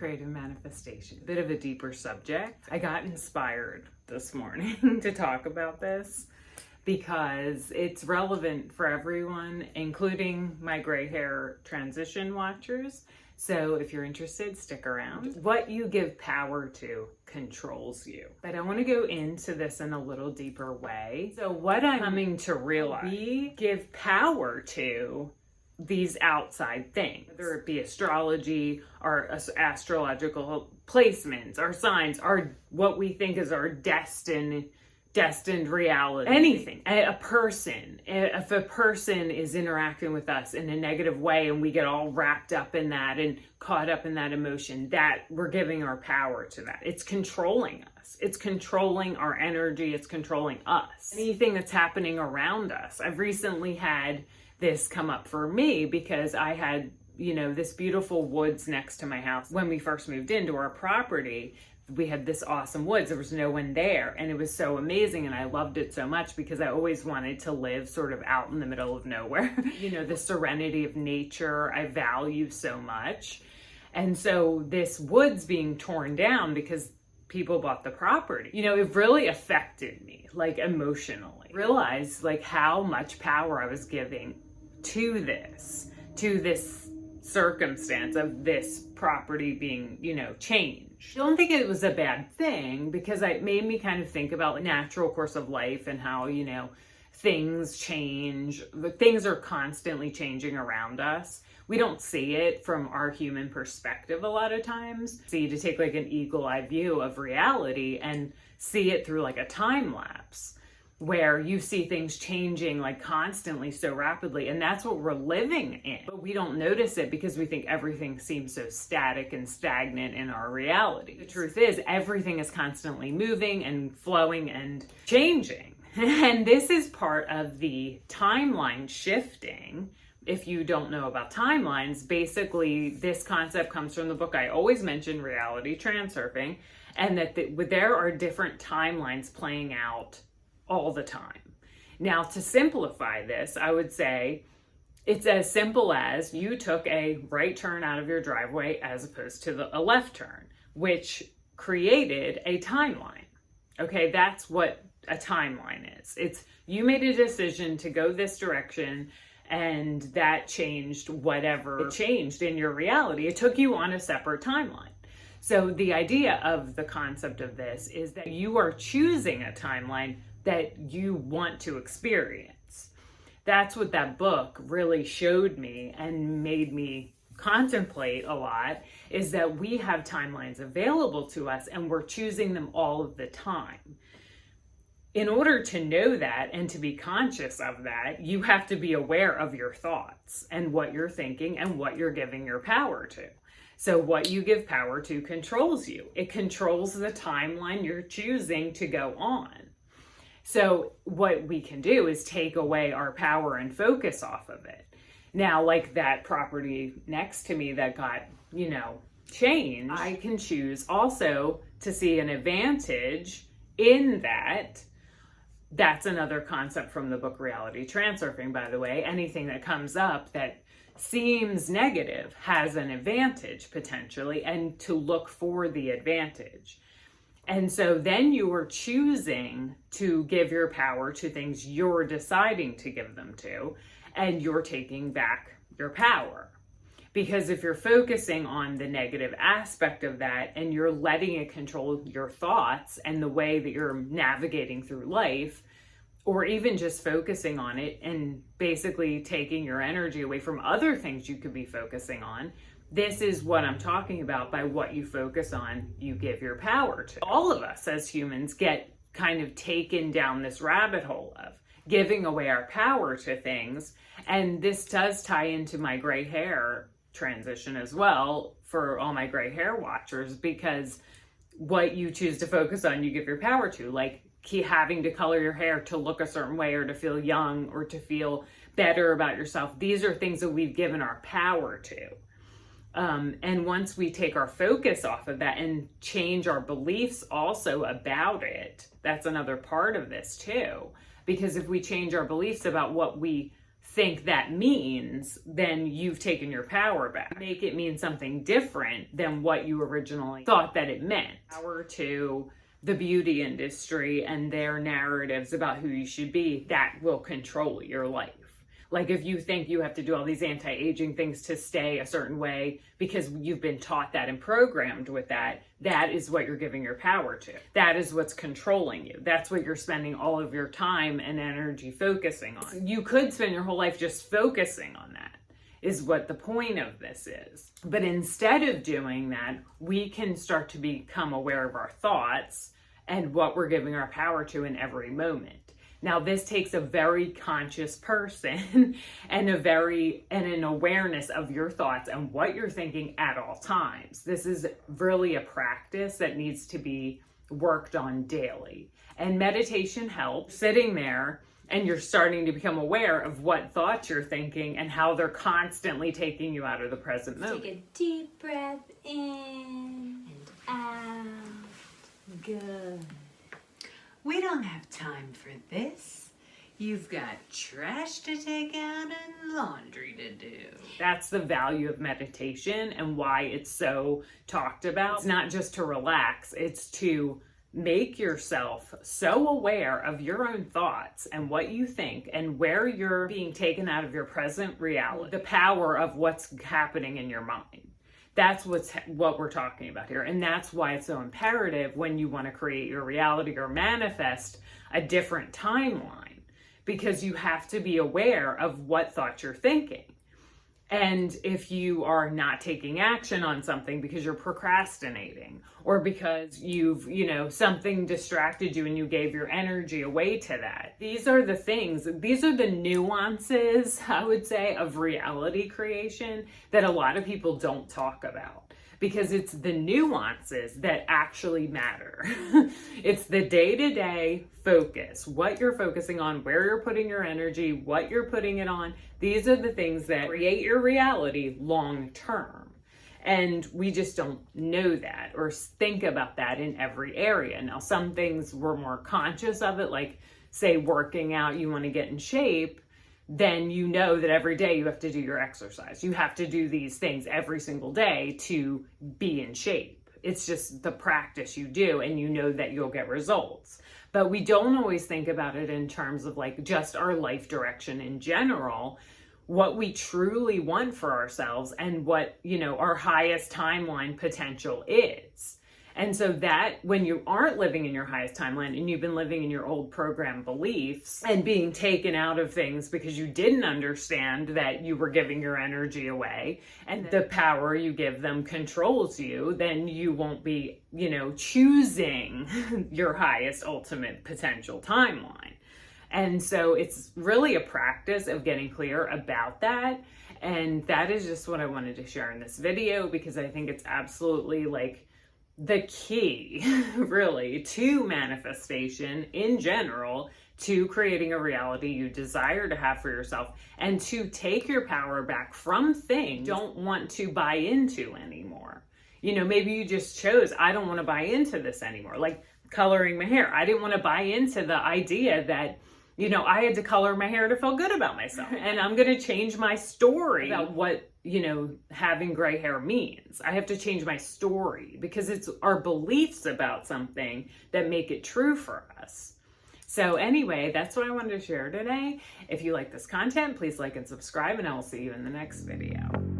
creative manifestation. Bit of a deeper subject. I got inspired this morning to talk about this because it's relevant for everyone, including my gray hair transition watchers. So if you're interested, stick around. What you give power to controls you. But I want to go into this in a little deeper way. So what I'm coming to realize, we give power to these outside things, whether it be astrology, our astrological placements, our signs, our what we think is our destined reality, anything, a person. If a person is interacting with us in a negative way and we get all wrapped up in that and caught up in that emotion, that we're giving our power to that. It's controlling us. It's controlling our energy. It's controlling us. Anything that's happening around us. I've recently had this come up for me because I had, this beautiful woods next to my house. When we first moved into our property, we had this awesome woods. There was no one there, and it was so amazing, and I loved it so much because I always wanted to live sort of out in the middle of nowhere. The serenity of nature I value so much. And so this woods being torn down because people bought the property, it really affected me, like emotionally. Realized like how much power I was giving to this circumstance of this property being, changed. I don't think it was a bad thing because it made me kind of think about the natural course of life and how, things change. Things are constantly changing around us. We don't see it from our human perspective a lot of times. So you to take like an eagle-eye view of reality and see it through like a time lapse where you see things changing like constantly so rapidly, and that's what we're living in. But we don't notice it because we think everything seems so static and stagnant in our reality. The truth is everything is constantly moving and flowing and changing. And this is part of the timeline shifting. If you don't know about timelines, basically this concept comes from the book I always mention, Reality Transurfing, and that there are different timelines playing out all the time. Now, to simplify this, I would say it's as simple as you took a right turn out of your driveway as opposed to a left turn, which created a timeline. Okay, that's what a timeline is. It's you made a decision to go this direction, and that changed whatever it changed in your reality. It took you on a separate timeline. So the idea of the concept of this is that you are choosing a timeline that you want to experience. That's what that book really showed me and made me contemplate a lot, is that we have timelines available to us and we're choosing them all of the time. In order to know that and to be conscious of that, you have to be aware of your thoughts and what you're thinking and what you're giving your power to. So what you give power to controls you. It controls the timeline you're choosing to go on. So what we can do is take away our power and focus off of it. Now, like that property next to me that got, changed, I can choose also to see an advantage in that. That's another concept from the book Reality Transurfing, by the way. Anything that comes up that seems negative has an advantage potentially, and to look for the advantage. And so then you are choosing to give your power to things you're deciding to give them to, and you're taking back your power. Because if you're focusing on the negative aspect of that and you're letting it control your thoughts and the way that you're navigating through life, or even just focusing on it and basically taking your energy away from other things you could be focusing on, this is what I'm talking about. By what you focus on, you give your power to. All of us as humans get kind of taken down this rabbit hole of giving away our power to things. And this does tie into my gray hair transition as well for all my gray hair watchers, because what you choose to focus on, you give your power to. Like having to color your hair to look a certain way, or to feel young, or to feel better about yourself. These are things that we've given our power to. And once we take our focus off of that and change our beliefs also about it, that's another part of this too. Because if we change our beliefs about what we think that means, then you've taken your power back. Make it mean something different than what you originally thought that it meant. Power to the beauty industry and their narratives about who you should be, that will control your life. Like if you think you have to do all these anti-aging things to stay a certain way because you've been taught that and programmed with that, that is what you're giving your power to. That is what's controlling you. That's what you're spending all of your time and energy focusing on. You could spend your whole life just focusing on that, is what the point of this is. But instead of doing that, we can start to become aware of our thoughts and what we're giving our power to in every moment. Now, this takes a very conscious person and an awareness of your thoughts and what you're thinking at all times. This is really a practice that needs to be worked on daily. And meditation helps. Sitting there and you're starting to become aware of what thoughts you're thinking and how they're constantly taking you out of the present moment. Take a deep breath in and out. Good. We don't have time for this. You've got trash to take out and laundry to do. That's the value of meditation and why it's so talked about. It's not just to relax, it's to make yourself so aware of your own thoughts and what you think and where you're being taken out of your present reality, the power of what's happening in your mind. That's what we're talking about here. And that's why it's so imperative when you want to create your reality or manifest a different timeline, because you have to be aware of what thoughts you're thinking. And if you are not taking action on something because you're procrastinating or because something distracted you and you gave your energy away to that. These are the things, these are the nuances, I would say, of reality creation that a lot of people don't talk about. Because it's the nuances that actually matter. It's the day-to-day focus, what you're focusing on, where you're putting your energy, what you're putting it on. These are the things that create your reality long term. And we just don't know that or think about that in every area. Now, some things we're more conscious of it, like say working out, you want to get in shape, then you know that every day you have to do your exercise. You have to do these things every single day to be in shape. It's just the practice you do and you know that you'll get results. But we don't always think about it in terms of like just our life direction in general, what we truly want for ourselves and what, our highest timeline potential is. And so that when you aren't living in your highest timeline and you've been living in your old program beliefs and being taken out of things because you didn't understand that you were giving your energy away and the power you give them controls you, then you won't be, choosing your highest ultimate potential timeline. And so it's really a practice of getting clear about that. And that is just what I wanted to share in this video because I think it's absolutely the key really to manifestation in general, to creating a reality you desire to have for yourself and to take your power back from things you don't want to buy into anymore. Maybe you just chose, I don't want to buy into this anymore. Like coloring my hair. I didn't want to buy into the idea that I had to color my hair to feel good about myself. And I'm going to change my story about what, having gray hair means. I have to change my story because it's our beliefs about something that make it true for us. So anyway, that's what I wanted to share today. If you like this content, please like and subscribe, and I will see you in the next video.